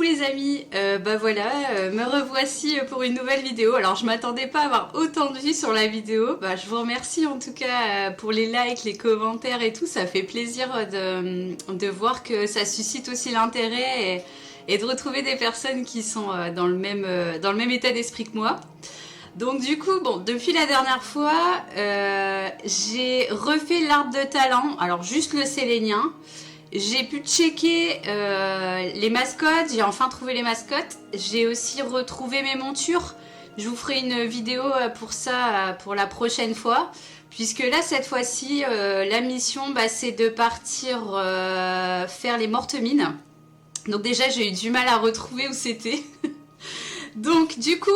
les amis, bah voilà, me revoici pour une nouvelle vidéo. Alors je m'attendais pas à avoir autant de vues sur la vidéo. Bah, je vous remercie en tout cas pour les likes, les commentaires et tout. Ça fait plaisir de voir que ça suscite aussi l'intérêt et de retrouver des personnes qui sont dans le même état d'esprit que moi. Donc du coup, bon, depuis la dernière fois, j'ai refait l'arbre de talent. Alors juste le sélénien. J'ai pu checker les mascottes, j'ai enfin trouvé les mascottes. J'ai aussi retrouvé mes montures. Je vous ferai une vidéo pour ça pour la prochaine fois. Puisque là, cette fois-ci, la mission, bah, c'est de partir faire les mortes mines. Donc déjà, j'ai eu du mal à retrouver où c'était. Donc du coup,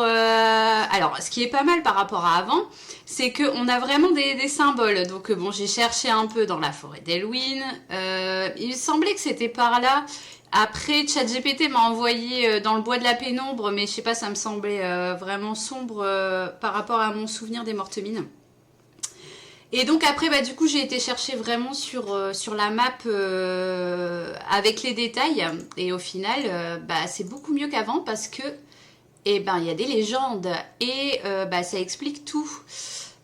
alors, ce qui est pas mal par rapport à avant, c'est qu'on a vraiment des symboles. Donc bon, j'ai cherché un peu dans la forêt d'Elwyn. Il me semblait que c'était par là. Après, ChatGPT m'a envoyé dans le bois de la pénombre, mais je sais pas, ça me semblait vraiment sombre par rapport à mon souvenir des mortes mines. Et donc après, bah, du coup, j'ai été chercher vraiment sur la map avec les détails. Et au final, bah, c'est beaucoup mieux qu'avant parce que eh ben, il y a des légendes et bah, ça explique tout.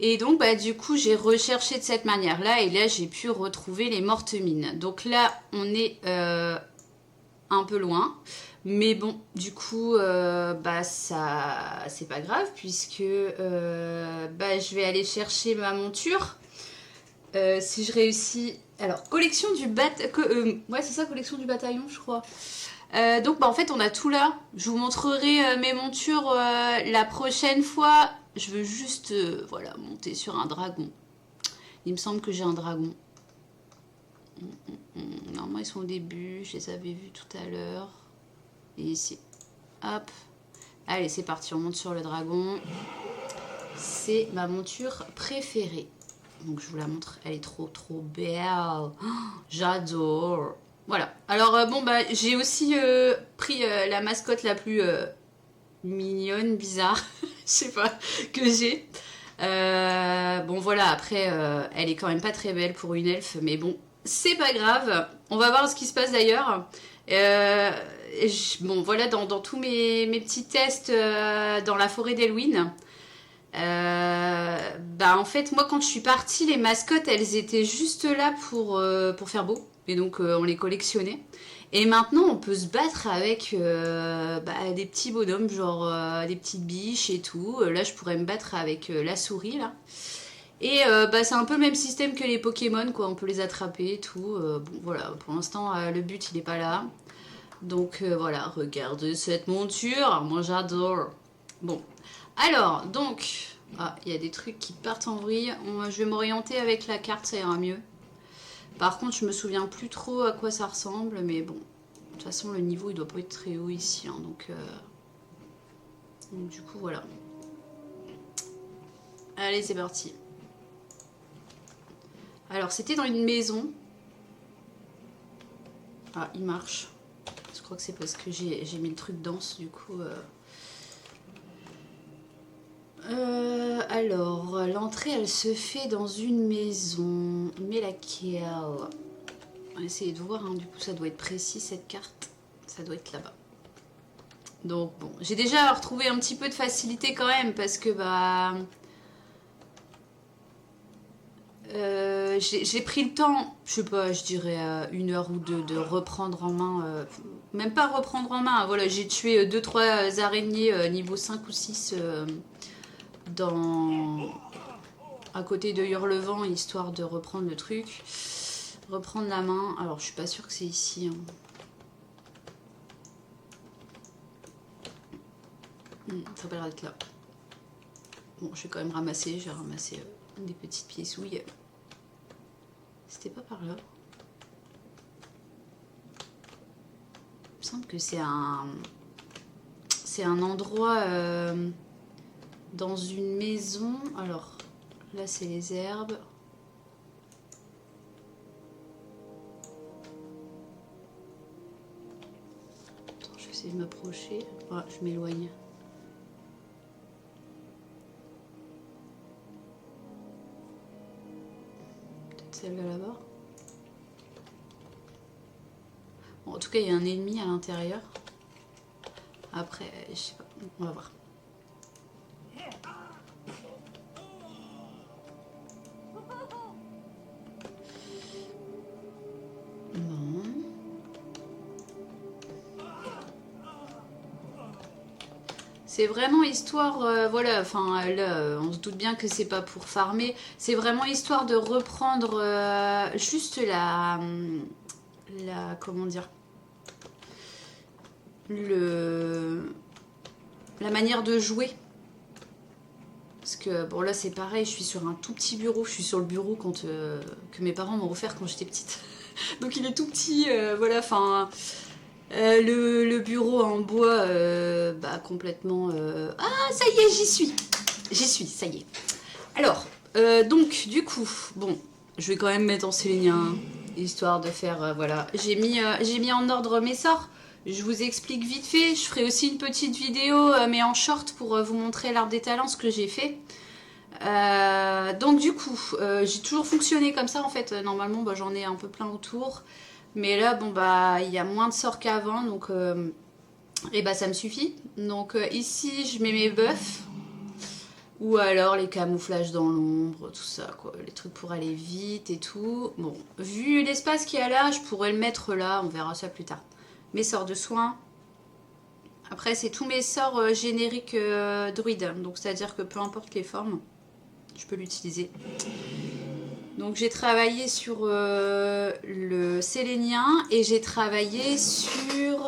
Et donc, bah, du coup, j'ai recherché de cette manière-là et là, j'ai pu retrouver les mortes mines. Donc là, on est un peu loin. Mais bon, du coup, bah, ça, c'est pas grave puisque bah, je vais aller chercher ma monture. Si je réussis... Alors, collection du bataillon... ouais, c'est ça, collection du bataillon, je crois. Donc, bah, en fait, on a tout là. Je vous montrerai mes montures la prochaine fois. Je veux juste, voilà, monter sur un dragon. Il me semble que j'ai un dragon. Normalement, ils sont au début. Je les avais vus tout à l'heure. Et ici. Hop. Allez, c'est parti. On monte sur le dragon. C'est ma monture préférée. Donc, je vous la montre. Elle est trop belle. Oh, j'adore. Voilà. Alors, bon, bah, j'ai aussi pris la mascotte la plus mignonne, bizarre, je sais pas, que j'ai. Bon, voilà, après, elle est quand même pas très belle pour une elfe, mais bon, c'est pas grave. On va voir ce qui se passe d'ailleurs. Bon, voilà, dans tous mes petits tests dans la forêt d'Elwyn, bah en fait moi quand je suis partie les mascottes elles étaient juste là pour faire beau et donc on les collectionnait et maintenant on peut se battre avec bah, des petits bonhommes genre des petites biches et tout. Là je pourrais me battre avec la souris là et bah, c'est un peu le même système que les Pokémon quoi, on peut les attraper et tout. Bon voilà, pour l'instant le but il est pas là donc voilà, regardez cette monture, moi j'adore. Bon, alors, donc, ah, il y a des trucs qui partent en vrille. Je vais m'orienter avec la carte, ça ira mieux. Par contre, je me souviens plus trop à quoi ça ressemble, mais bon. De toute façon, le niveau, il doit pas être très haut ici, hein, donc du coup, voilà. Allez, c'est parti. Alors, c'était dans une maison. Ah, il marche. Je crois que c'est parce que j'ai mis le truc dense, du coup... alors, l'entrée, elle se fait dans une maison. Mais laquelle? On va essayer de voir, hein. Du coup, ça doit être précis, cette carte. Ça doit être là-bas. Donc, bon. J'ai déjà retrouvé un petit peu de facilité quand même, parce que, bah... j'ai pris le temps, je sais pas, je dirais 1 heure ou 2 de reprendre en main... même pas reprendre en main, voilà, j'ai tué 2-3 araignées niveau 5 ou 6... à côté de Hurlevent, histoire de reprendre le truc, reprendre la main. Alors je suis pas sûre que c'est ici, hein. Ça a pas l'air d'être là. Bon, je vais quand même ramasser, je vais ramasser des petites piécouilles. C'était pas par là. Il me semble que c'est un endroit dans une maison. Alors là c'est les herbes. Attends, je vais essayer de m'approcher. Ah, je m'éloigne. Peut-être celle-là là-bas. Bon, en tout cas, il y a un ennemi à l'intérieur. Après, je sais pas, on va voir. Bon. C'est vraiment histoire, voilà, enfin là, on se doute bien que c'est pas pour farmer, c'est vraiment histoire de reprendre juste comment dire, la manière de jouer. Parce que bon là c'est pareil, je suis sur un tout petit bureau, je suis sur le bureau que mes parents m'ont offert quand j'étais petite. Donc il est tout petit, voilà, enfin le bureau en bois, bah complètement. Ah ça y est, j'y suis, ça y est. Alors donc du coup, bon, je vais quand même mettre en sélénien, histoire de faire, voilà, j'ai mis en ordre mes sorts. Je vous explique vite fait, je ferai aussi une petite vidéo, mais en short, pour vous montrer l'art des talents, ce que j'ai fait. Donc du coup, j'ai toujours fonctionné comme ça en fait. Normalement, bah, j'en ai un peu plein autour. Mais là, bon bah, il y a moins de sorts qu'avant, donc et bah ça me suffit. Donc ici, je mets mes buffs. Ou alors les camouflages dans l'ombre, tout ça, quoi. Les trucs pour aller vite et tout. Bon, vu l'espace qu'il y a là, je pourrais le mettre là, on verra ça plus tard. Mes sorts de soins. Après, c'est tous mes sorts génériques druide. Donc, c'est-à-dire que peu importe les formes, je peux l'utiliser. Donc, j'ai travaillé sur le sélénien et j'ai travaillé sur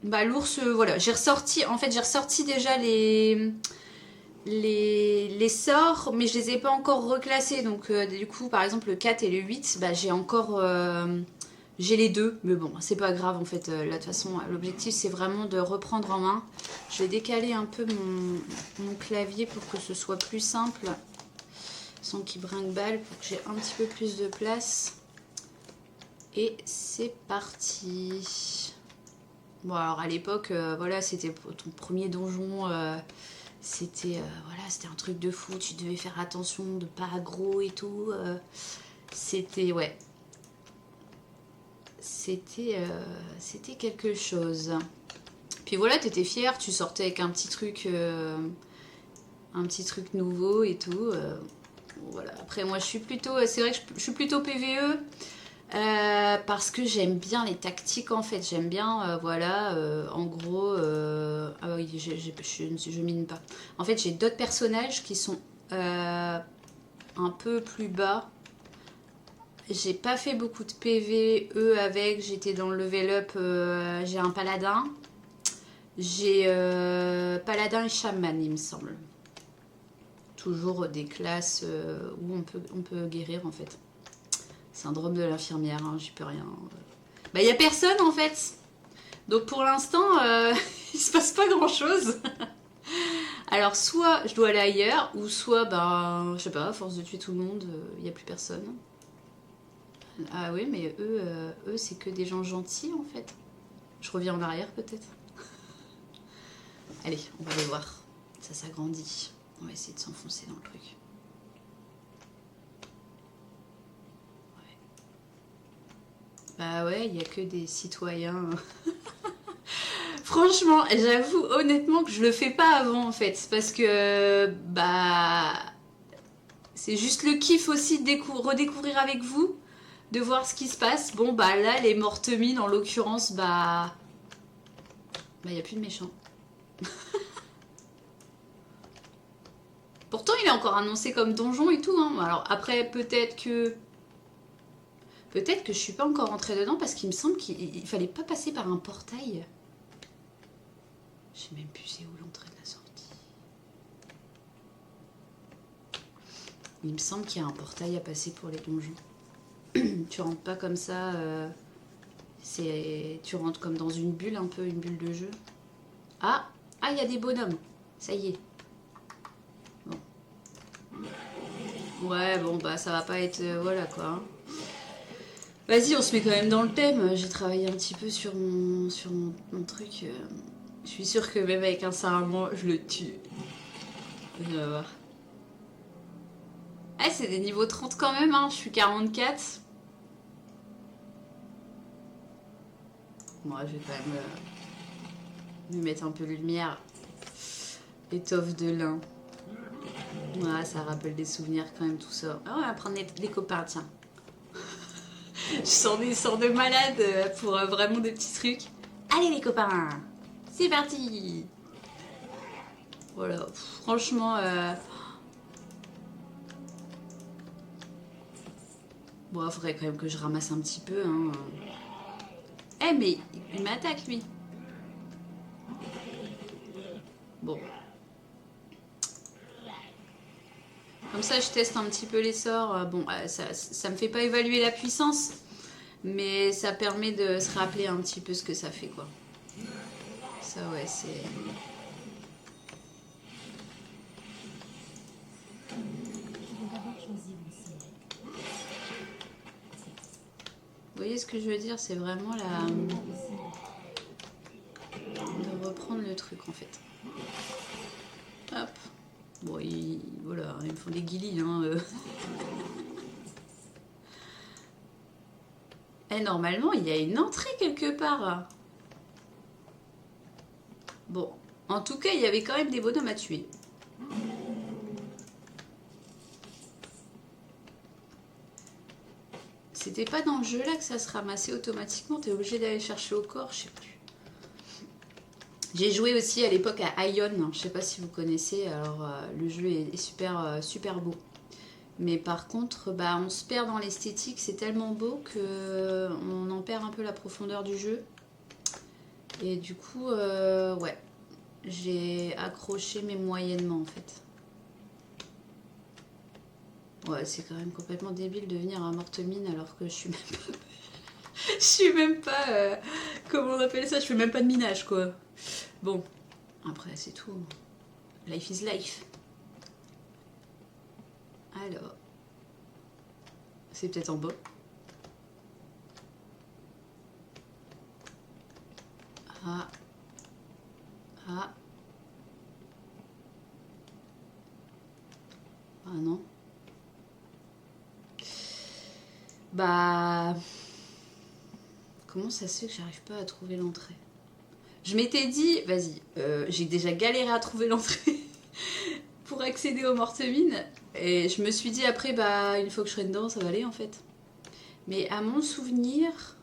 bah, l'ours. Voilà, j'ai ressorti, en fait, j'ai ressorti déjà les sorts, mais je les ai pas encore reclassés. Donc, du coup, par exemple, le 4 et le 8, bah, j'ai encore. J'ai les deux, mais bon, c'est pas grave en fait. Là, de toute façon, l'objectif c'est vraiment de reprendre en main. Je vais décaler un peu mon clavier pour que ce soit plus simple, sans qu'il brinque-balle, pour que j'ai un petit peu plus de place. Et c'est parti. Bon, alors à l'époque, voilà, c'était ton premier donjon. C'était voilà, c'était un truc de fou. Tu devais faire attention de pas aggro et tout. C'était, ouais. C'était quelque chose. Puis voilà, t'étais fière, tu sortais avec un petit truc nouveau et tout. Voilà. Après moi je suis plutôt, c'est vrai que je suis plutôt PVE parce que j'aime bien les tactiques en fait. J'aime bien, voilà, en gros, ah oui, je mine pas. En fait j'ai d'autres personnages qui sont un peu plus bas. J'ai pas fait beaucoup de PVE avec, j'étais dans le level up, j'ai un paladin. J'ai paladin et chaman, il me semble. Toujours des classes où on peut guérir en fait. Syndrome de l'infirmière, hein, j'y peux rien. Bah y a personne en fait. Donc pour l'instant, il se passe pas grand chose. Alors soit je dois aller ailleurs, ou soit, ben, je sais pas, à force de tuer tout le monde, il y a plus personne. Ah oui, mais eux c'est que des gens gentils en fait. Je reviens en arrière peut-être. Allez, on va le voir. Ça s'agrandit. On va essayer de s'enfoncer dans le truc. Ouais. Bah ouais, il n'y a que des citoyens. Franchement, j'avoue honnêtement que je le fais pas avant en fait. Parce que, bah... c'est juste le kiff aussi de redécouvrir avec vous. De voir ce qui se passe. Bon, bah là, les mortes mines en l'occurrence, bah... bah, il n'y a plus de méchants. Pourtant, il est encore annoncé comme donjon et tout. Hein. Alors après, peut-être que je suis pas encore rentrée dedans parce qu'il me semble qu'il fallait pas passer par un portail. Je sais même plus c'est où l'entrée de la sortie. Il me semble qu'il y a un portail à passer pour les donjons. Tu rentres pas comme ça. Tu rentres comme dans une bulle, un peu une bulle de jeu. Ah, il y a des bonhommes. Ça y est. Ouais, bon, bah ça va pas être... voilà quoi. Hein. Vas-y, on se met quand même dans le thème. J'ai travaillé un petit peu sur mon truc. Je suis sûre que même avec un sarment, je le tue. On va voir. Ah, c'est des niveaux 30 quand même, hein. Je suis 44. Moi, je vais quand même... Je vais mettre un peu de lumière. Étoffe de lin. Ouais, ça rappelle des souvenirs quand même tout ça. Ah, on va prendre les copains, tiens. Je sors des sorts de malade pour vraiment des petits trucs. Allez les copains, c'est parti. Voilà, franchement... Bon, il faudrait quand même que je ramasse un petit peu. Hein. Eh, mais il m'attaque, lui. Bon. Comme ça, je teste un petit peu les sorts. Bon, ça me fait pas évaluer la puissance, mais ça permet de se rappeler un petit peu ce que ça fait, quoi. Ça, ouais, c'est... Vous voyez ce que je veux dire? C'est vraiment la... de reprendre le truc, en fait. Hop. Bon, voilà, ils me font des guilis, hein. Et normalement, il y a une entrée quelque part. Bon, en tout cas, il y avait quand même des bonhommes à tuer. C'était pas dans le jeu là que ça se ramassait automatiquement. T'es obligé d'aller chercher au corps, je sais plus. J'ai joué aussi à l'époque à Ion, je sais pas si vous connaissez. Alors le jeu est super beau. Mais par contre, bah, on se perd dans l'esthétique, c'est tellement beau que on en perd un peu la profondeur du jeu. Et du coup, ouais, j'ai accroché mais moyennement en fait. Ouais, c'est quand même complètement débile de venir à Mortemine alors que je suis même pas... je suis même pas... comment on appelle ça? Je fais même pas de minage, quoi. Bon, après, c'est tout. Life is life. Alors... c'est peut-être en bas. Ah. Ah. Ah non. Bah... comment ça se fait que j'arrive pas à trouver l'entrée? Je m'étais dit, vas-y, j'ai déjà galéré à trouver l'entrée pour accéder aux Mortemines. Et je me suis dit après, bah, une fois que je serai dedans, ça va aller en fait. Mais à mon souvenir,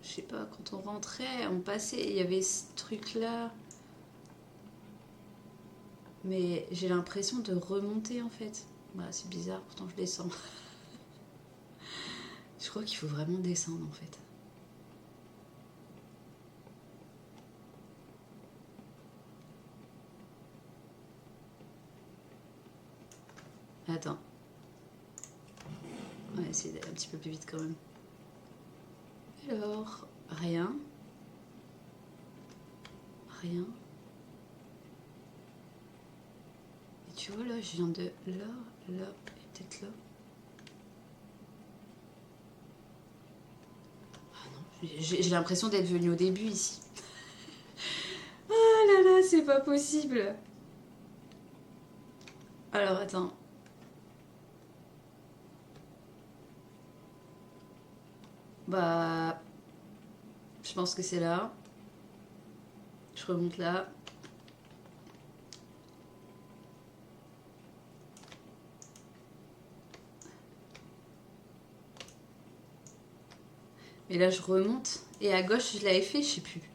je sais pas, quand on rentrait, on passait, il y avait ce truc-là. Mais j'ai l'impression de remonter en fait. Bah, c'est bizarre, pourtant je descends. Je crois qu'il faut vraiment descendre en fait. Attends. On va essayer d'aller un petit peu plus vite quand même. Alors, rien. Rien. Et tu vois là, je viens de là, là, et peut-être là. Ah non, j'ai l'impression d'être venue au début ici. Ah là là, c'est pas possible. Alors attends. Bah, je pense que c'est là. Je remonte là. Et là, je remonte. Et à gauche, je l'avais fait, je sais plus. De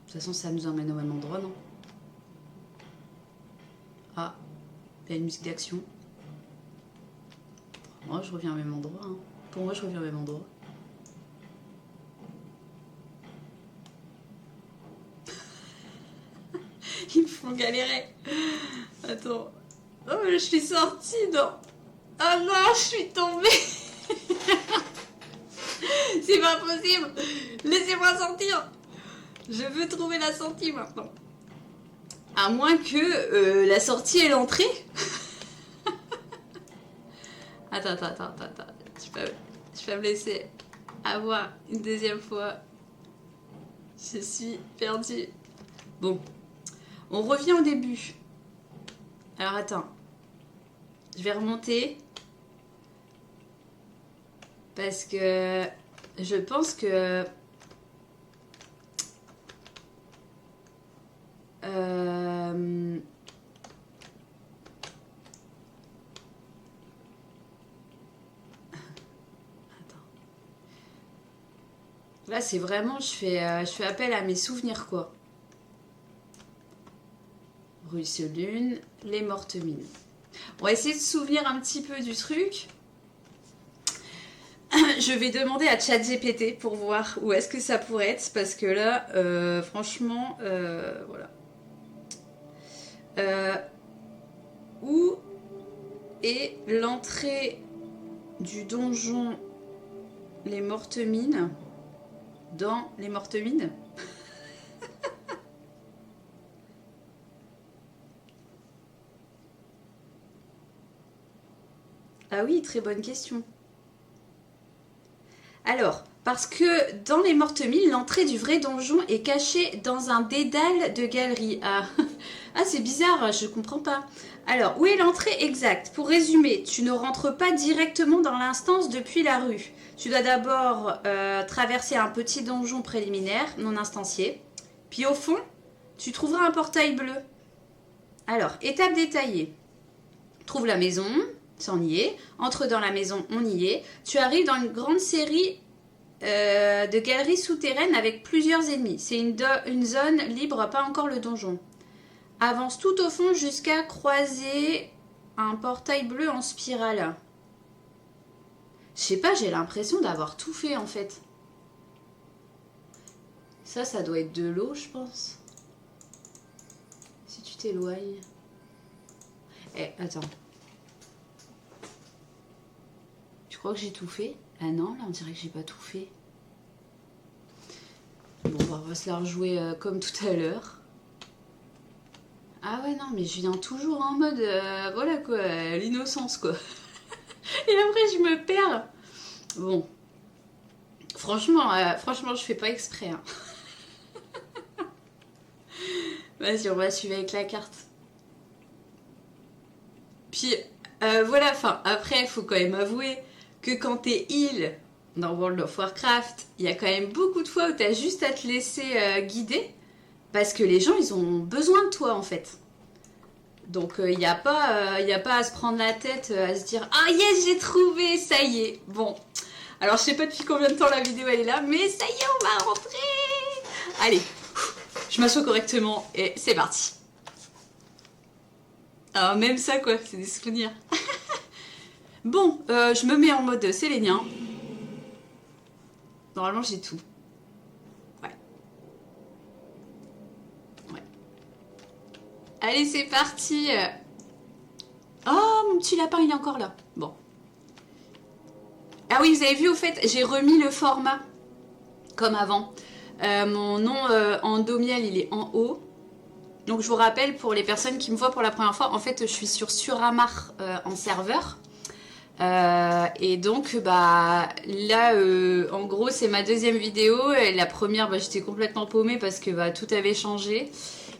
toute façon, ça nous emmène au même endroit, non? Ah, il y a une musique d'action. Pour moi, je reviens au même endroit. Hein. Pour moi, je reviens au même endroit. Ils me font galérer. Attends. Oh, mais je suis sortie, non. Ah non, je suis tombée. C'est pas possible. Laissez-moi sortir. Je veux trouver la sortie maintenant. À moins que la sortie est l'entrée. Attends. Je peux me laisser avoir une deuxième fois. Je suis perdue. Bon. On revient au début. Alors attends. Je vais remonter. Parce que je pense que... Là, c'est vraiment, je fais appel à mes souvenirs, quoi. Russelune, les mortes mines. On va essayer de se souvenir un petit peu du truc. Je vais demander à ChatGPT pour voir où est-ce que ça pourrait être, parce que là, franchement, voilà. Où est l'entrée du donjon Les Mortes Mines dans Les Mortes Mines? Ah oui, très bonne question. Alors, parce que dans Les Mortes Mines, l'entrée du vrai donjon est cachée dans un dédale de galerie. Ah, ah c'est bizarre, je comprends pas. Alors, où est l'entrée exacte? Pour résumer, tu ne rentres pas directement dans l'instance depuis la rue. Tu dois d'abord traverser un petit donjon préliminaire, non instancié. Puis au fond, tu trouveras un portail bleu. Alors, étape détaillée. Trouve la maison, ça on y est. Entre dans la maison, on y est. Tu arrives dans une grande série de galeries souterraines avec plusieurs ennemis. C'est une zone libre, pas encore le donjon. Avance tout au fond jusqu'à croiser un portail bleu en spirale. Je sais pas, j'ai l'impression d'avoir tout fait en fait. Ça doit être de l'eau, je pense. Si tu t'éloignes. Eh, attends. Tu crois que j'ai tout fait? Ah non, là on dirait que j'ai pas tout fait. Bon, on va se la rejouer comme tout à l'heure. Ah ouais, non, mais je viens toujours en mode, voilà quoi, l'innocence quoi. Et après je me perds. Bon, franchement je fais pas exprès. Hein. Vas-y, on va suivre avec la carte. Puis voilà, enfin après il faut quand même avouer que quand t'es heal dans World of Warcraft, il y a quand même beaucoup de fois où t'as juste à te laisser guider parce que les gens ils ont besoin de toi en fait. Donc il n'y a pas à se prendre la tête, à se dire ah yes j'ai trouvé, ça y est. Bon, alors je sais pas depuis combien de temps la vidéo elle est là, mais ça y est on va rentrer. Allez, je m'assois correctement et c'est parti. Alors même ça quoi, c'est des souvenirs. Bon, je me mets en mode sélénien. Normalement j'ai tout. Ouais. Ouais. Allez c'est parti. Oh mon petit lapin il est encore là. Bon. Ah oui vous avez vu au fait, j'ai remis le format comme avant. Mon nom en Domiel il est en haut. Donc je vous rappelle pour les personnes qui me voient pour la première fois, en fait je suis sur Suramar en serveur. Et donc bah là en gros c'est ma deuxième vidéo. Et la première bah, j'étais complètement paumée parce que bah, tout avait changé.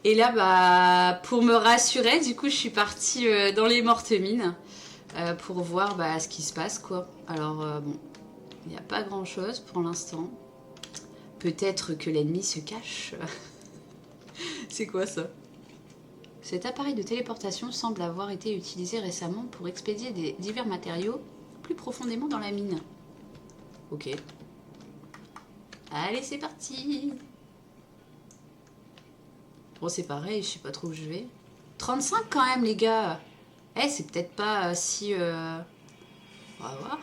Et là bah pour me rassurer du coup je suis partie dans les mortes mines pour voir bah, ce qui se passe quoi. Alors bon il n'y a pas grand chose pour l'instant. Peut-être que l'ennemi se cache. C'est quoi ça? Cet appareil de téléportation semble avoir été utilisé récemment pour expédier des divers matériaux plus profondément dans la mine. Ok. Allez, c'est parti. Bon, c'est pareil, je sais pas trop où je vais. 35 quand même, les gars. Eh, c'est peut-être pas si... On va voir.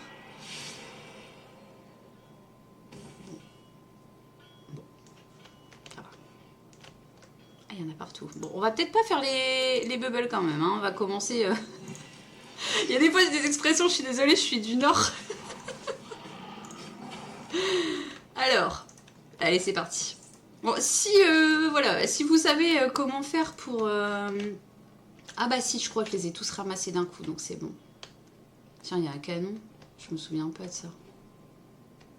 Ah, il y en a partout. Bon, on va peut-être pas faire les bubbles quand même. Hein. On va commencer... Il y a des fois des expressions, je suis désolée, je suis du Nord. Alors, allez, c'est parti. Bon, si, voilà, si vous savez comment faire pour... Ah bah si, je crois que je les ai tous ramassés d'un coup, donc c'est bon. Tiens, il y a un canon. Je me souviens pas de ça.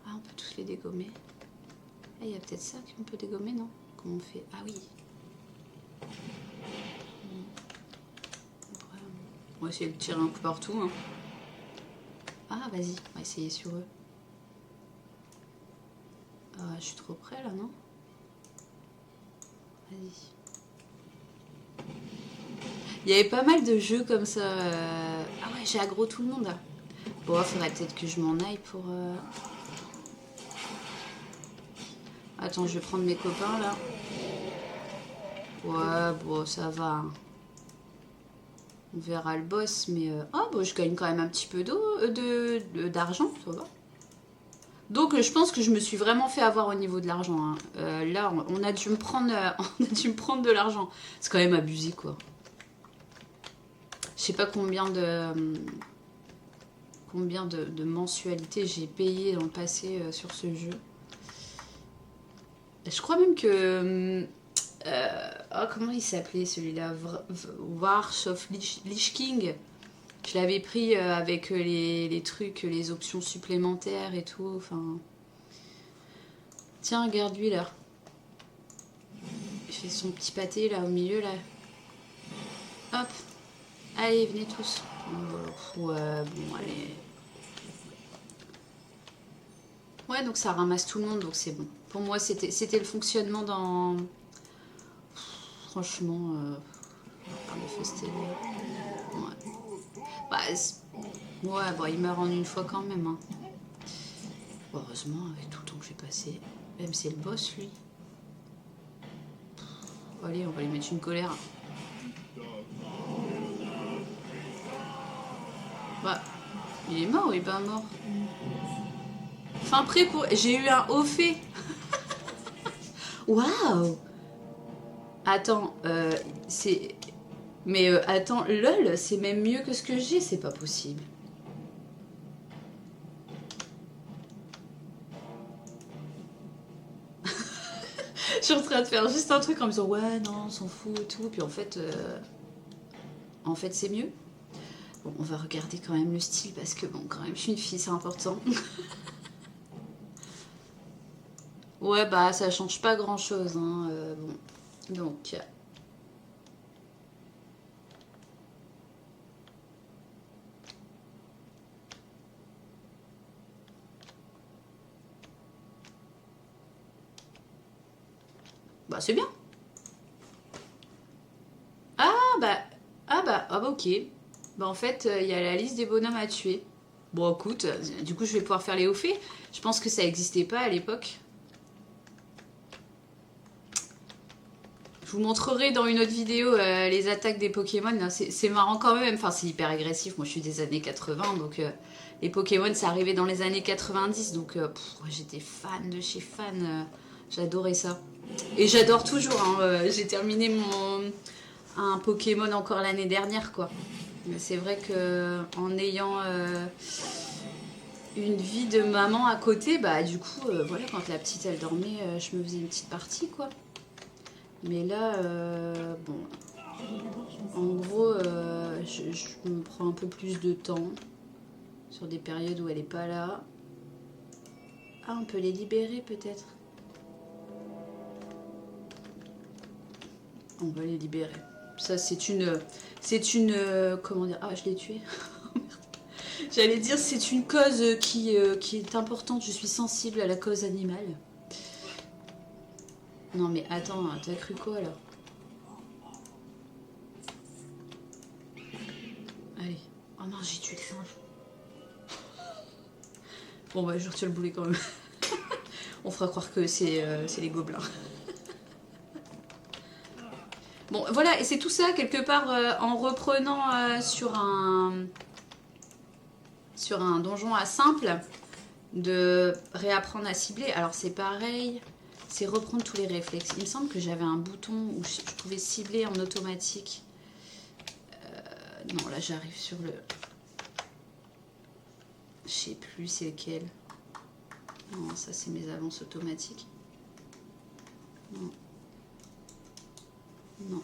Ah, on peut tous les dégommer. Ah, il y a peut-être ça qu'on peut dégommer, non? Comment on fait? Ah oui. On va essayer de tirer un coup partout. Hein. Ah, vas-y, on va essayer sur eux. Ah, je suis trop près là, non? Vas-y. Il y avait pas mal de jeux comme ça. Ah ouais, j'ai aggro tout le monde là. Bon, faudrait peut-être que je m'en aille pour... Attends, je vais prendre mes copains là. Ouais, bon, ça va. Hein. On verra le boss, mais... Ah, bon, je gagne quand même un petit peu d'argent, ça va. Donc, je pense que je me suis vraiment fait avoir au niveau de l'argent. Hein. Là, on a dû me prendre, on a dû me prendre de l'argent. C'est quand même abusé, quoi. Je sais pas combien de mensualités j'ai payé dans le passé sur ce jeu. Je crois même que... oh, comment il s'appelait celui-là? Wars of Lich King. Je l'avais pris avec les trucs, les options supplémentaires et tout. Enfin... Tiens, regarde lui là. Il fait son petit pâté là au milieu là. Hop. Allez, venez tous. Ouais, bon, allez. Ouais, donc ça ramasse tout le monde, donc c'est bon. Pour moi, c'était le fonctionnement dans... Franchement, le festival. Ouais. Bah, ouais, bon, il meurt en une fois quand même. Hein. Heureusement, avec tout le temps que j'ai passé. Même c'est le boss, lui. Allez, on va lui mettre une colère. Bah, il est mort ou il est pas mort? Fin prêt pour... J'ai eu un haut fait. Waouh. Attends, c'est... Mais attends, lol, c'est même mieux que ce que j'ai, c'est pas possible. Je suis en train de faire juste un truc en me disant ouais, non, on s'en fout et tout. Puis en fait c'est mieux. Bon, on va regarder quand même le style parce que bon, quand même, je suis une fille, c'est important. Ouais, bah ça change pas grand chose. Hein, bon, donc. Bah c'est bien. Ah bah ok. Bah en fait, il y a la liste des bonhommes à tuer. Bon écoute, du coup je vais pouvoir faire les hauts faits. Je pense que ça n'existait pas à l'époque. Je vous montrerai dans une autre vidéo les attaques des Pokémon. C'est marrant quand même. Enfin, c'est hyper agressif. Moi, je suis des années 80. Donc, les Pokémon, ça arrivait dans les années 90. Donc, j'étais fan de chez fan. J'adorais ça. Et j'adore toujours. Hein, j'ai terminé un Pokémon encore l'année dernière, quoi. Mais c'est vrai que en ayant une vie de maman à côté, bah, du coup, voilà, quand la petite, elle dormait, je me faisais une petite partie, quoi. Mais là, bon, en gros, je me prends un peu plus de temps sur des périodes où elle n'est pas là. Ah, on peut les libérer peut-être. On va les libérer. Ça, c'est une, comment dire? Ah, je l'ai tué. J'allais dire, c'est une cause qui est importante. Je suis sensible à la cause animale. Non mais attends, t'as cru quoi là? Allez. Oh non, j'ai tué le singe. Bon bah je retire le boulet quand même. On fera croire que c'est les gobelins. Bon voilà, et c'est tout ça quelque part en reprenant sur un donjon à simple, de réapprendre à cibler. Alors c'est pareil. C'est reprendre tous les réflexes. Il me semble que j'avais un bouton où je pouvais cibler en automatique. Non, là j'arrive sur le... Je sais plus c'est lequel. Non, ça c'est mes avances automatiques. Non. Non.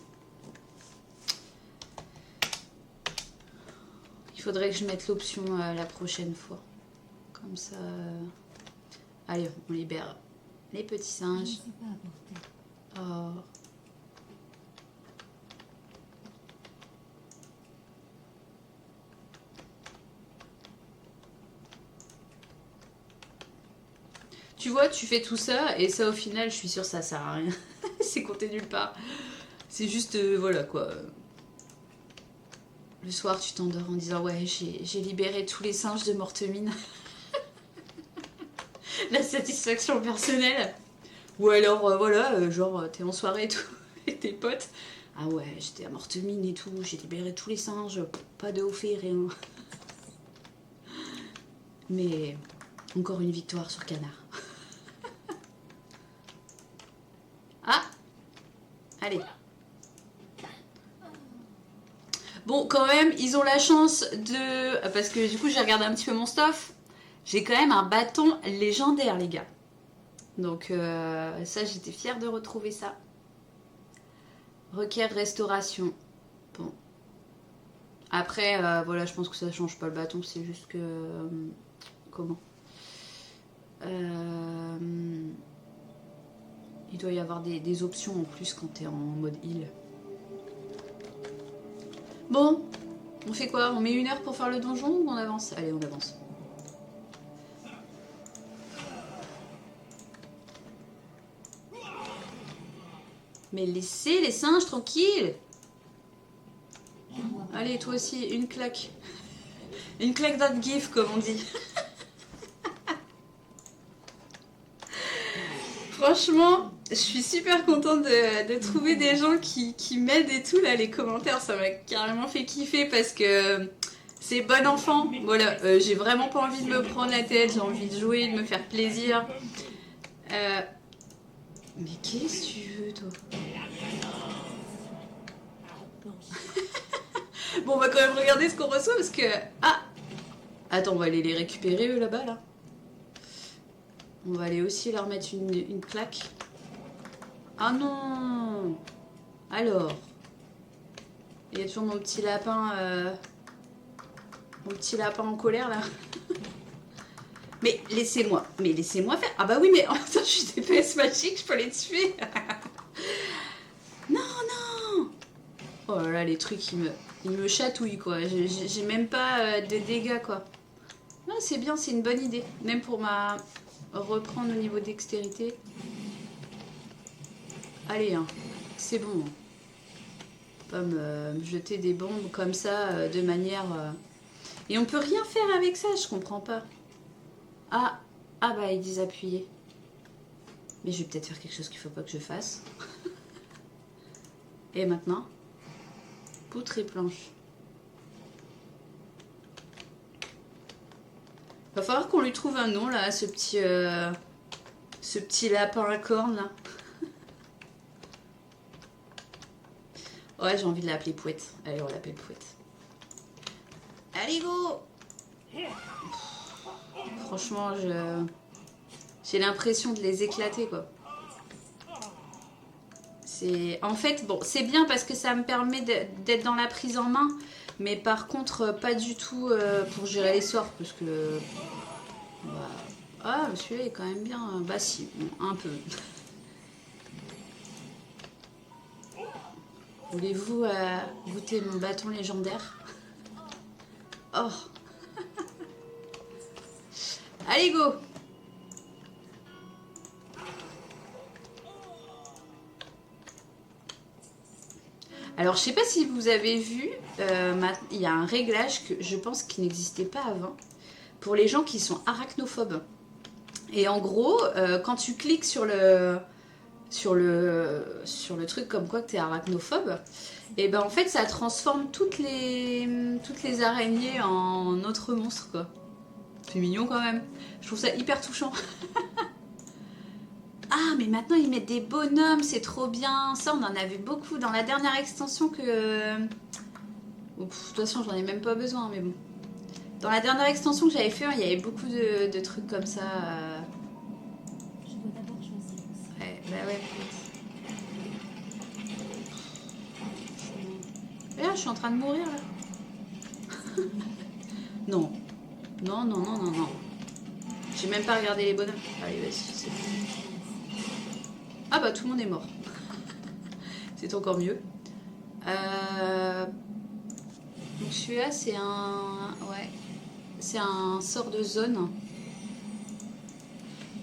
Il faudrait que je mette l'option la prochaine fois. Comme ça... Allez, on libère les petits singes. Oh. Tu vois, tu fais tout ça et ça au final, je suis sûre ça sert à rien. C'est compté nulle part. C'est juste, voilà quoi. Le soir, tu t'endors en disant ouais, j'ai libéré tous les singes de Mortemine. La satisfaction personnelle. Ou alors, voilà, genre, t'es en soirée et tout, avec tes potes. Ah ouais, j'étais à Mortemine et tout, j'ai libéré tous les singes, pas de ouf et rien. Mais encore une victoire sur Canard. Ah, allez. Bon, quand même, ils ont la chance de... Parce que du coup, j'ai regardé un petit peu mon stuff. J'ai quand même un bâton légendaire, les gars. Donc, ça, j'étais fière de retrouver ça. Requiert restauration. Bon. Après, voilà, je pense que ça change pas le bâton. C'est juste que... comment il doit y avoir des options en plus quand t'es en mode heal. Bon, on fait quoi? On met 1 heure pour faire le donjon ou on avance? Allez, on avance. Mais laissez les singes tranquilles. Allez, toi aussi, une claque. Une claque d'un gif, comme on dit. Franchement, je suis super contente de trouver des gens qui m'aident et tout. Là, les commentaires, ça m'a carrément fait kiffer parce que c'est bon enfant. Voilà, j'ai vraiment pas envie de me prendre la tête. J'ai envie de jouer, de me faire plaisir. Mais qu'est-ce que tu veux, toi? Bon, on va quand même regarder ce qu'on reçoit parce que... Ah! Attends, on va aller les récupérer, eux, là-bas, là. On va aller aussi leur mettre une claque. Ah non! Alors. Il y a toujours mon petit lapin... Mon petit lapin en colère, là. Mais laissez-moi faire. Ah bah oui, mais en même temps, je suis DPS magique, je peux les tuer. Non, non! Oh là là, les trucs, ils me chatouillent, quoi. J'ai même pas de dégâts, quoi. Non, c'est bien, c'est une bonne idée. Même pour ma... reprendre au niveau dextérité. Allez, hein. C'est bon. Pas me jeter des bombes comme ça, de manière... Et on peut rien faire avec ça, je comprends pas. Ah, bah, ils disent appuyer. Mais je vais peut-être faire quelque chose qu'il faut pas que je fasse. Et maintenant, poutre et planche. Va falloir qu'on lui trouve un nom, là, ce petit lapin à cornes, là. Ouais, j'ai envie de l'appeler Pouette. Allez, on l'appelle Pouette. Allez, go! Franchement, j'ai l'impression de les éclater, quoi. En fait, bon, c'est bien parce que ça me permet d'être dans la prise en main, mais par contre, pas du tout pour gérer les sorts, parce que... Bah, ah, celui-là est quand même bien... Bah si, bon, un peu. Voulez-vous goûter mon bâton légendaire? Oh. Allez, go! Alors, je sais pas si vous avez vu, il y a un réglage que je pense qui n'existait pas avant pour les gens qui sont arachnophobes. Et en gros, quand tu cliques sur le truc comme quoi que tu es arachnophobe, et ben en fait, ça transforme toutes les araignées en autres monstres, quoi. C'est mignon quand même. Je trouve ça hyper touchant. Ah, mais maintenant ils mettent des bonhommes, c'est trop bien. Ça, on en avait beaucoup dans la dernière extension que... Bon, de toute façon, j'en ai même pas besoin, mais bon. Dans la dernière extension que j'avais fait, il y avait beaucoup de trucs comme ça. Je dois d'abord choisir. Ouais, bah ouais. Regarde, je suis en train de mourir là. Non. Non, non, non, non, non. J'ai même pas regardé les bonhommes. Allez, vas-y, c'est bon. Ah bah tout le monde est mort. C'est encore mieux. Donc celui-là c'est un... Ouais. C'est un sort de zone.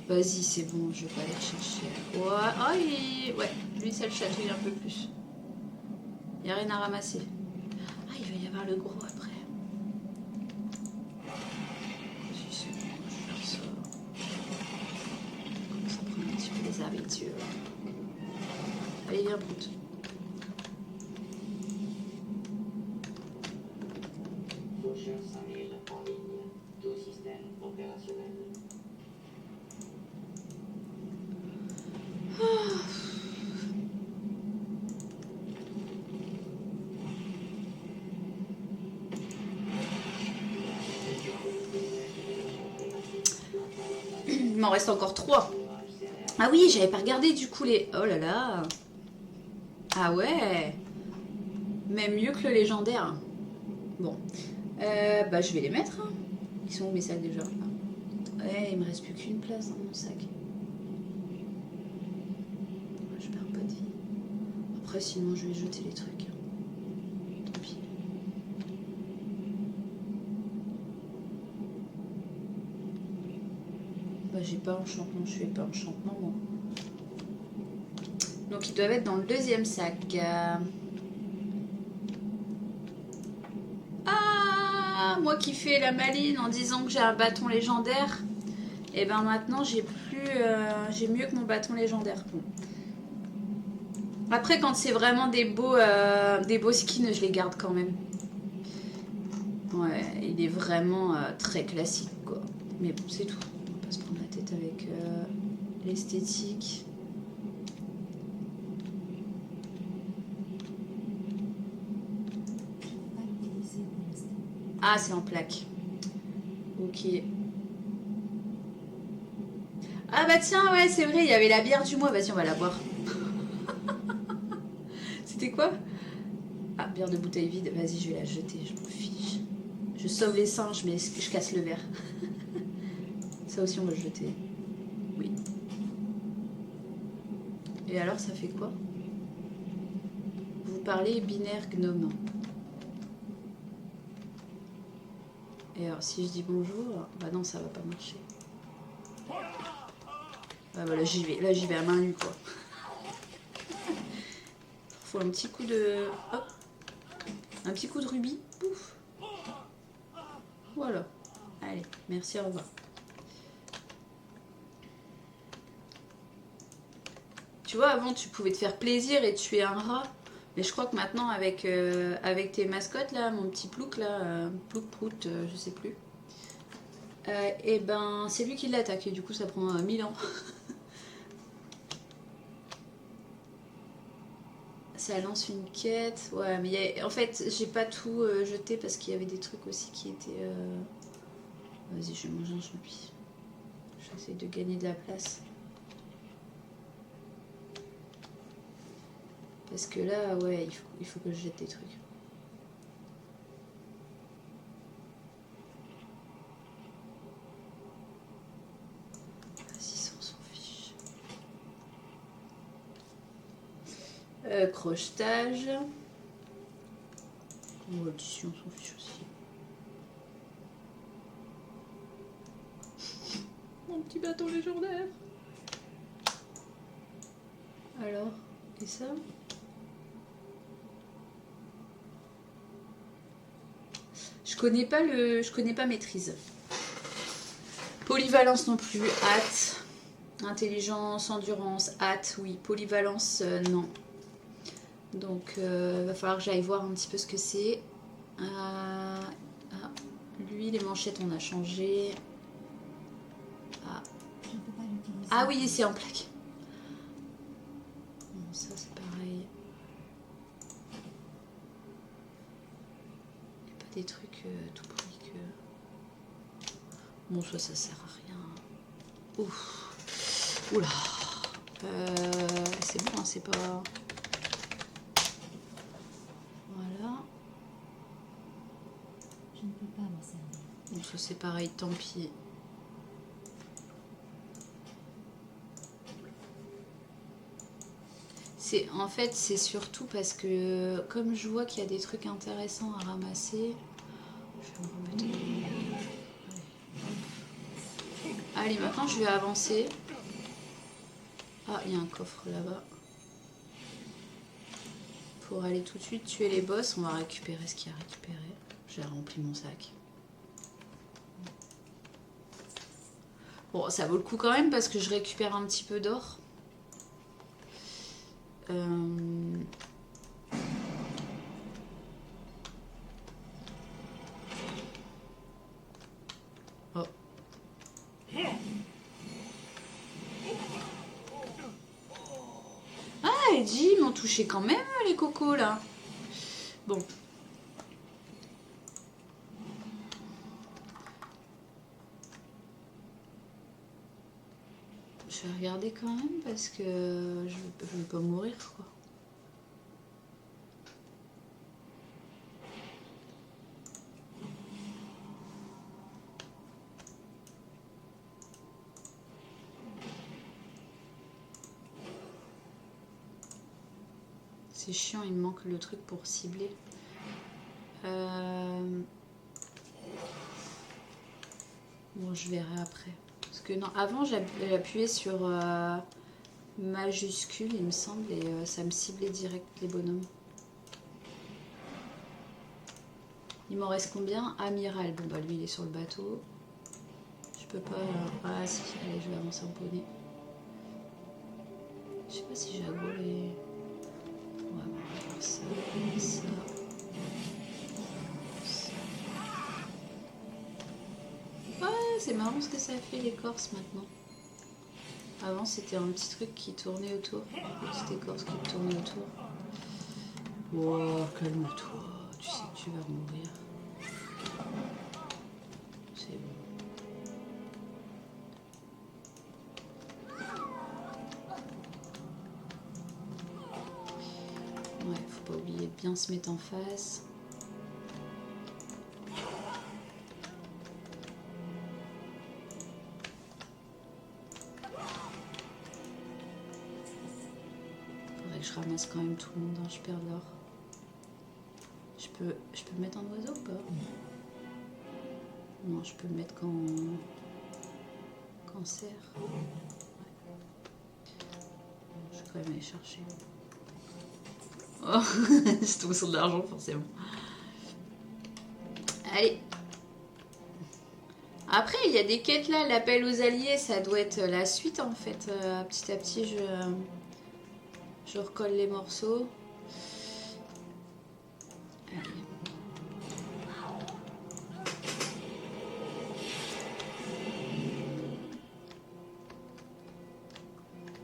Vas-y, c'est bon, je vais pas aller le chercher. Ouais, oh, ouais, lui ça le chatouille un peu plus. Il n'y a rien à ramasser. Ah, il va y avoir faire le gros après. Si c'est bon, je vais faire ça. Ça prend un petit peu les habitudes. Allez, viens, Prout. Faucheur 5000 en ligne. Tout système opérationnel. Il m'en reste encore 3. Ah oui, j'avais pas regardé du coup les... Oh là là. Ah ouais. Même mieux que le légendaire. Bon. Bah je vais les mettre. Hein. Ils sont où mes sacs déjà? Ouais, il me reste plus qu'une place dans mon sac. Je perds pas de vie. Après sinon je vais jeter les trucs. Tant pis. Bah j'ai pas enchantement, je fais pas enchantement moi. Donc ils doivent être dans le deuxième sac. Ah, moi qui fais la maline en disant que j'ai un bâton légendaire. Et ben maintenant j'ai j'ai mieux que mon bâton légendaire. Bon. Après quand c'est vraiment des beaux skins, je les garde quand même. Ouais, il est vraiment très classique quoi. Mais bon c'est tout. On va pas se prendre la tête avec l'esthétique. Ah c'est en plaque. Ok. Ah bah tiens ouais c'est vrai il y avait la bière du mois. Vas-y on va la boire. C'était quoi? Ah, bière de bouteille vide. Vas-y, je vais la jeter, je m'en fiche. Je sauve les singes, mais je casse le verre. Ça aussi, on va le jeter. Oui. Et alors, ça fait quoi? Vous parlez binaire gnome. Et alors, si je dis bonjour... Bah non, ça va pas marcher. Ah bah là, j'y vais. Là, j'y vais à main nue, quoi. Faut un petit coup de... Hop. Un petit coup de rubis. Pouf. Voilà. Allez, merci, au revoir. Tu vois, avant, tu pouvais te faire plaisir et tuer un rat. Mais je crois que maintenant, avec tes mascottes, là, mon petit plouc, là, plouc, prout, je sais plus. Et ben, c'est lui qui l'attaque. Et du coup, ça prend 1000 ans. Ça lance une quête. Ouais, mais en fait, j'ai pas tout jeté parce qu'il y avait des trucs aussi qui étaient... Vas-y, je vais manger un champi. J'essaie de gagner de la place. Parce que là, ouais, il faut que je jette des trucs. Vas-y, ça, on s'en fiche. Crochetage. Oh, ici, on s'en fiche aussi. Mon petit bateau légendaire. Alors, et ça? Je connais pas maîtrise. Polyvalence non plus, hâte. Intelligence, endurance, hâte, oui. Polyvalence, non. Donc, va falloir que j'aille voir un petit peu ce que c'est. Lui, les manchettes, on a changé. Ah oui, c'est en plaque. Bon, ça, c'est pareil. Il n'y a pas des trucs tout pourris que... Bon, ça sert à rien. Ouf. Oula. C'est bon, hein, c'est pas... Voilà. Je ne peux pas m'en servir. Bon, ça c'est pareil, tant pis. En fait, c'est surtout parce que comme je vois qu'il y a des trucs intéressants à ramasser, je vais me remettre... Allez, maintenant je vais avancer. Ah, il y a un coffre là-bas. Pour aller tout de suite tuer les boss, on va récupérer ce qu'il y a à récupérer. J'ai rempli mon sac. Bon, ça vaut le coup quand même parce que je récupère un petit peu d'or. Oh. Ah, Edgy, ils m'ont touché quand même les cocos là. Bon. Je vais regarder quand même parce que je vais pas mourir quoi. C'est chiant, il me manque le truc pour cibler. Bon, je verrai après. Parce que non, avant j'appuyais sur majuscule, il me semble, et ça me ciblait direct les bonhommes. Il m'en reste combien? Amiral. Bon, bah lui il est sur le bateau. Je peux pas. Ah si, allez, je vais avancer en poney. Je sais pas si j'ai aggro les. Ouais, on va faire ça, ça. Ouais, c'est marrant ce que ça fait l'écorce maintenant. Avant c'était un petit truc qui tournait autour, une petite écorce qui tournait autour. Wow, calme-toi, tu sais que tu vas mourir. C'est bon. Ouais, faut pas oublier de bien se mettre en face. Je ramasse quand même tout le monde, hein, je perds l'or. Je peux le mettre en oiseau ou pas? Non, je peux le mettre qu'en cerf. Ouais. Je vais quand même aller chercher. Oh, je tombe sur de l'argent forcément. Allez. Après, il y a des quêtes là, l'appel aux alliés, ça doit être la suite en fait. Petit à petit, je recolle les morceaux. Allez.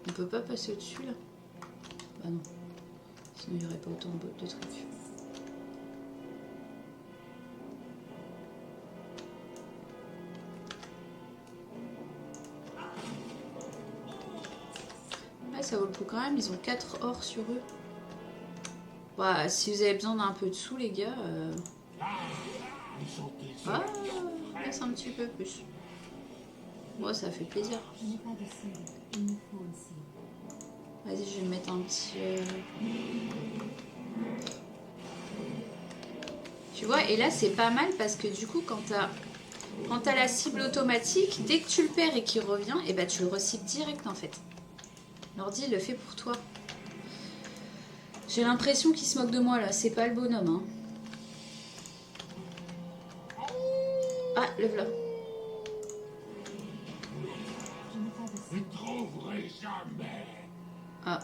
On peut pas passer au-dessus là? Bah non. Sinon il n'y aurait pas autant de trucs. Ouais, ça vaut le coup quand même, ils ont 4 ors sur eux. Bah, si vous avez besoin d'un peu de sous les gars... Ah, laisse un petit peu plus. Moi, ça fait plaisir. Je n'ai pas de cible. Il me faut une cible. Vas-y, je vais mettre un petit... Tu vois, et là, c'est pas mal parce que du coup, quand t'as la cible automatique, dès que tu le perds et qu'il revient, et bah tu le recibles direct en fait. L'ordi, il le fait pour toi. J'ai l'impression qu'il se moque de moi là, c'est pas le bonhomme. Hein. Ah, le voilà. Je n'ai pas de cible. Ah.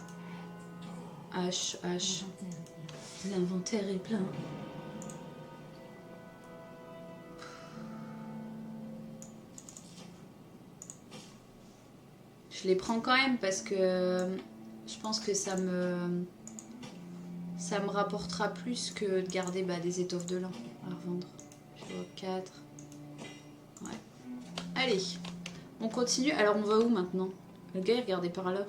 H. L'inventaire est plein. L'inventaire est plein. Je les prends quand même parce que je pense que ça me rapportera plus que de garder des étoffes de lin à revendre. Je vois 4. Ouais. Allez, on continue. Alors on va où maintenant? Le gars il regardait par là.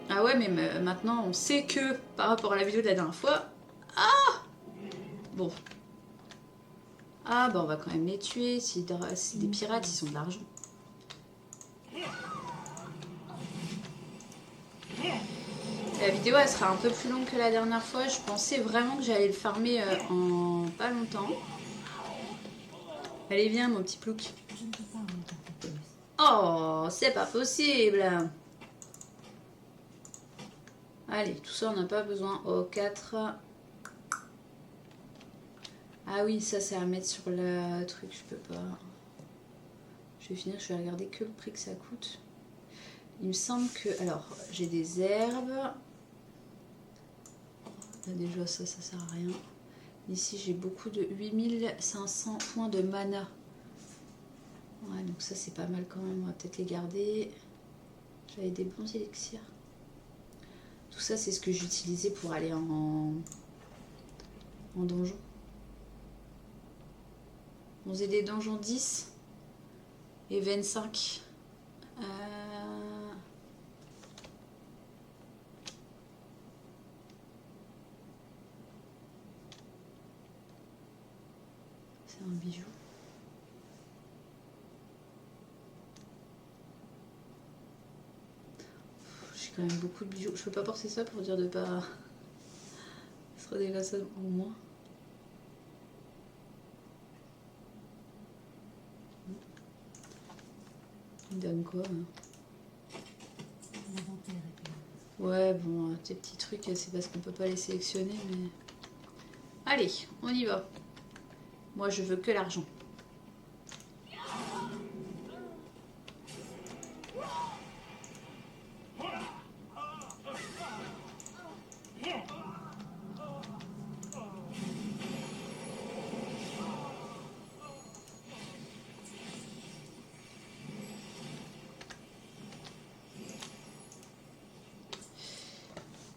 Ah ouais, mais maintenant on sait que par rapport à la vidéo de la dernière fois. Ah bon. Ah bah on va quand même les tuer. Si des pirates, ils sont de l'argent. La vidéo elle sera un peu plus longue que la dernière fois. Je pensais vraiment que j'allais le farmer en pas longtemps. Allez viens mon petit plouc. Je ne peux pas en emporter plus. Oh c'est pas possible. Allez tout ça on n'a pas besoin. Oh 4. Ah oui, ça c'est à mettre sur le truc, je peux pas. Je vais finir, je vais regarder que le prix que ça coûte. Il me semble que... Alors, j'ai des herbes. Là déjà, ça sert à rien. Ici, j'ai beaucoup de 8500 points de mana. Ouais, donc ça c'est pas mal quand même, on va peut-être les garder. J'avais des bons élixirs. Tout ça, c'est ce que j'utilisais pour aller en donjon. On faisait des donjons 10 et 25. C'est un bijou. J'ai quand même beaucoup de bijoux. Je peux pas porter ça pour dire de pas... Ce serait déjà ça au moins. Il donne quoi hein? L'inventaire est plein. Ouais, bon, tes petits trucs, c'est parce qu'on peut pas les sélectionner, mais... Allez, on y va. Moi, je veux que l'argent.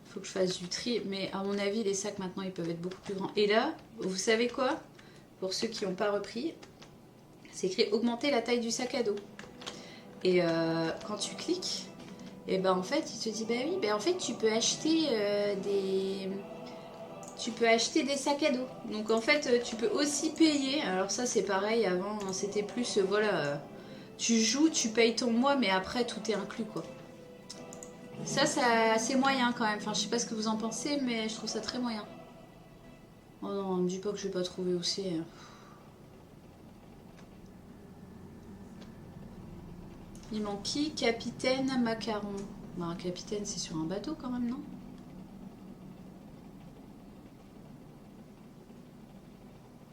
Faut que je fasse du tri, mais à mon avis les sacs maintenant ils peuvent être beaucoup plus grands. Et là, vous savez quoi? Pour ceux qui n'ont pas repris, c'est écrit augmenter la taille du sac à dos. Et quand tu cliques, et ben en fait il te dit bah oui, ben en fait tu peux acheter des sacs à dos. Donc en fait tu peux aussi payer. Alors ça c'est pareil, avant c'était plus voilà, tu joues, tu payes ton mois, mais après tout est inclus quoi. Ça c'est moyen quand même. Enfin, je sais pas ce que vous en pensez, mais je trouve ça très moyen. Oh non, me dis pas que je vais pas trouver aussi. Il manque qui? Capitaine Macaron. Bah, un capitaine, c'est sur un bateau quand même, non?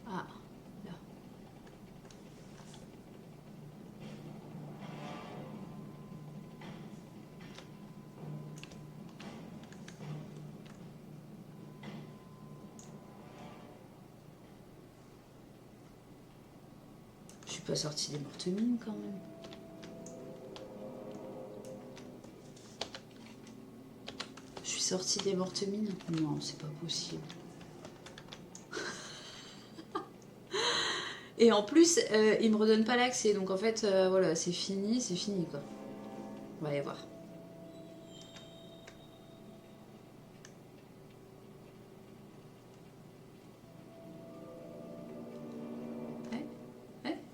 Ah, là. Je suis pas sortie des mortes mines quand même. Je suis sortie des mortes mines? Non, c'est pas possible. Et en plus, il me redonne pas l'accès. Donc en fait, voilà, c'est fini quoi. On va aller voir.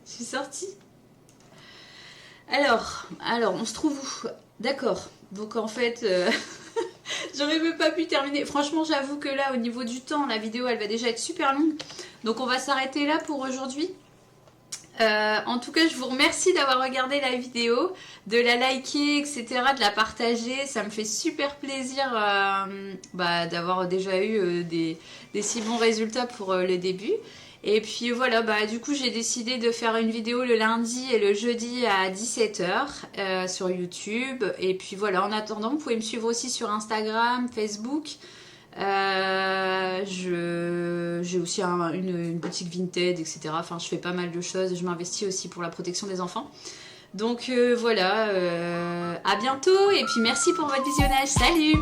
Je suis sortie. Alors, on se trouve où? D'accord. Donc en fait, j'aurais même pas pu terminer. Franchement, j'avoue que là, au niveau du temps, la vidéo, elle va déjà être super longue. Donc on va s'arrêter là pour aujourd'hui. En tout cas, je vous remercie d'avoir regardé la vidéo, de la liker, etc., de la partager. Ça me fait super plaisir d'avoir déjà eu des si bons résultats pour le début. Et puis voilà, du coup j'ai décidé de faire une vidéo le lundi et le jeudi à 17 h sur YouTube. Et puis voilà, en attendant, vous pouvez me suivre aussi sur Instagram, Facebook. J'ai aussi une boutique Vinted, etc. Enfin, je fais pas mal de choses. Je m'investis aussi pour la protection des enfants. Donc voilà, à bientôt et puis merci pour votre visionnage. Salut!